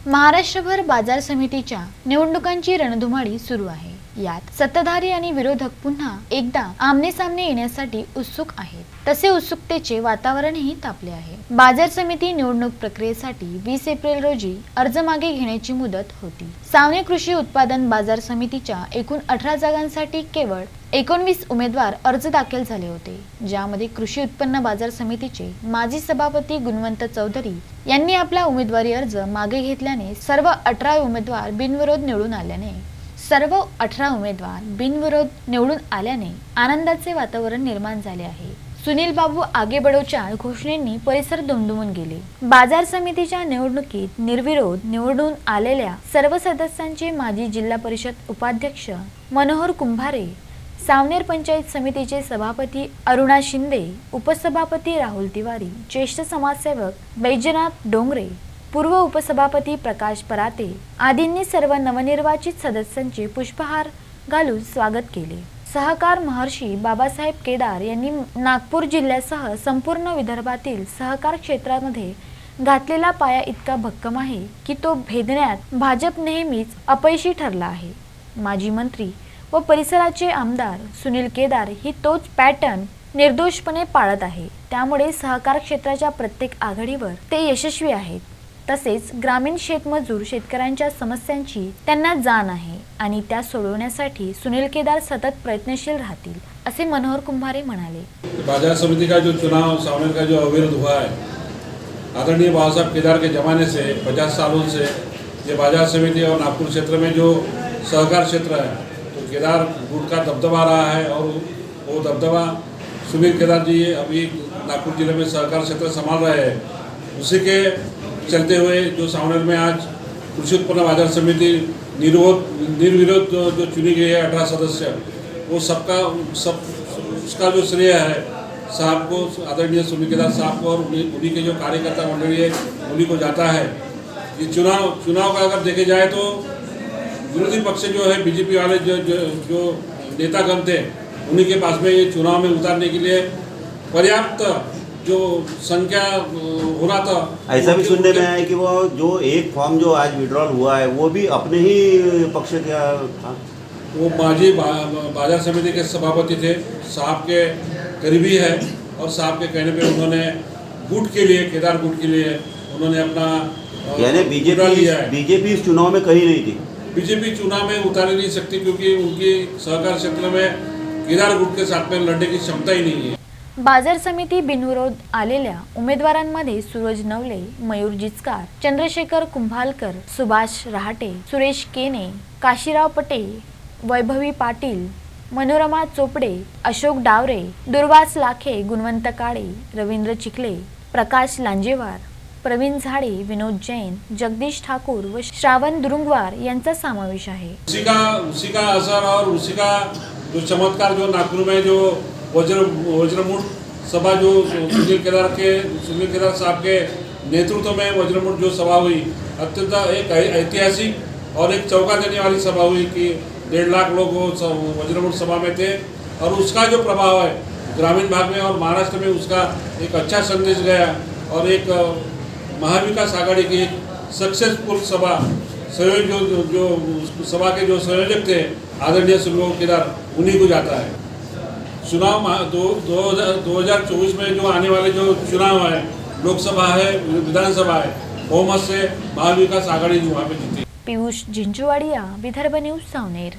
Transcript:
महाराष्ट्रभर बाजार समितीच्या निवडणुकांची रणधुमाळी सुरू आहे। यात सत्ताधारी आणि विरोधक पुन्हा एकदा आमने-सामने येण्यासाठी उत्सुक आहेत। तसे उत्सुकतेचे वातावरणही तापले आहे। बाजार समिती निवडणूक प्रक्रियेसाठी 20 एप्रिल रोजी अर्ज मागे घेण्याची मुदत होती। सावने कृषी उत्पादन बाजार समितीच्या एकूण 18 जागांसाठी केवळ 19 उमेदवार अर्ज दाखल झाले होते, ज्यामध्ये कृषी उत्पन्न बाजार समितीचे माजी सभापती गुणवंत चौधरी यांनी आपला उमेदवारी अर्ज मागे घेतल्याने सर्व 18 उमेदवार निवडून आल्याने आनंदाचे वातावरण निर्माण झाले आहे। सुनील बाबू आगे बढोच्या घोषणेंनी परिसर दुमदुमून गेले। बाजार समितीच्या निवडणुकीत निर्विरोध निवडून आलेल्या सर्व सदस्यांचे माजी जिल्हा परिषद उपाध्यक्ष मनोहर कुंभारे, सावनेर पंचायत समितीचे सभापती अरुणा शिंदे, उपसभापती राहुल तिवारी, ज्येष्ठ समाजसेवक बैजनाथ डोंगरे, पूर्व उपसभापती प्रकाश पराते आदींनी सर्व नवनिर्वाचित सदस्यांचे पुष्पहार घालून स्वागत केले। सहकार महर्षी बाबासाहेब केदार यांनी नागपूर जिल्ह्यासह संपूर्ण विदर्भातील सहकार क्षेत्रामध्ये घातलेला पाया इतका भक्कम आहे की तो भेदण्यात भाजप नेहमीच अपयशी ठरला आहे। माजी मंत्री व परिसराचे आमदार सुनील केदार ही तोच पॅटर्न निर्दोषपणे पाळत आहे। त्यामुळे सहकार क्षेत्राच्या प्रत्येक आघाडीवर ते यशस्वी आहेत। तसेच ग्रामीण शेतमजूर शेतकऱ्यांच्या समस्यांची त्यांना जाण आहे आणि त्या सोडवण्यासाठी सुनील केदार सतत प्रयत्नशील राहतील, असे मनोहर कुंभारे म्हणाले। बाजार समिति का जो चुनाव सावनेर का जो अविरोध हुआ है, आदरणीय बाबा साहब केदार के ज़माने से 50 सालों से ये बाजार समिति और नागपुर क्षेत्र में जो सहकार क्षेत्र है तो केदार गुट का दबदबा रहा है और वो दबदबा सुनील केदार जी अभी नागपुर जिले में सहकार क्षेत्र संभाल रहे हैं। उसी के चलते हुए जो सावनेर में आज कृषि उत्पन्न बाजार समिति निर्विरोध जो चुनी गई है 18 सदस्य, वो उसका जो श्रेय है साहब को, आदरणीय सुनील केदार साहब को और उन्हीं के जो कार्यकर्ता मंडली है उन्हीं को जाता है। ये चुनाव का अगर देखे जाए तो विरोधी पक्ष जो है बीजेपी वाले जो नेतागण थे उन्हीं के पास में ये चुनाव में उतारने के लिए पर्याप्त जो संख्या होना था। ऐसा भी सुनने में आया है कि वो जो एक फॉर्म जो आज विड्रॉल हुआ है वो भी अपने ही पक्ष का था। वो माजी बाजार समिति के सभापति थे, साहब के करीबी है और साहब के कहने पे उन्होंने गुट के लिए, केदार गुट के लिए उन्होंने अपना यानी बीजेपी इस चुनाव में कहीं नहीं थी। बीजेपी चुनाव में उतार ही नहीं सकती क्योंकि उनकी सहकार क्षेत्र में केदार गुट के साथ में लड़ने की क्षमता ही नहीं है। बाजार समिती बिनविरोध आलेल्या उमेदवारांमध्ये सूरज नवले, मयूर जिचकार, चंद्रशेखर कुंभालकर, सुभाष रहाटे, सुरेश केने, काशीराव पटे, वैभवी पाटील, मनोरमा चोपडे, अशोक डावरे, दुर्वास लाखे, गुणवंत काळे, रवींद्र चिखले, प्रकाश लांजेवार, प्रवीण झाडे, विनोद जैन, जगदीश ठाकुर व श्रावण दुरुंगवार यांचा समावेश आहे। उसी का असर और उसी का जो चमत्कार जो नागपुर में जो वज्रमुठ सभा जो सुनील केदार साहब के नेतृत्व में वज्रमुठ जो सभा हुई, अत्यंत एक ऐतिहासिक और एक चौंका देने वाली सभा हुई कि 1.5 लाख लोग वज्रमुठ सभा में थे और उसका जो प्रभाव है ग्रामीण भाग में और महाराष्ट्र में उसका एक अच्छा संदेश गया और एक महाविकास आघाड़ी की एक सक्सेसफुल सभा जो सभा के जो संयोजक थे आदरणीय सुनील केदार उन्हीं को जाता है। चुनाव 2024 में जो आने वाले जो चुनाव है, लोकसभा है, विधानसभा है, बहुमत से महाविकास आघाड़ी वहाँ पे जीती। पीयूष जिंजुवाडिया, विदर्भ न्यूज, सावनेर।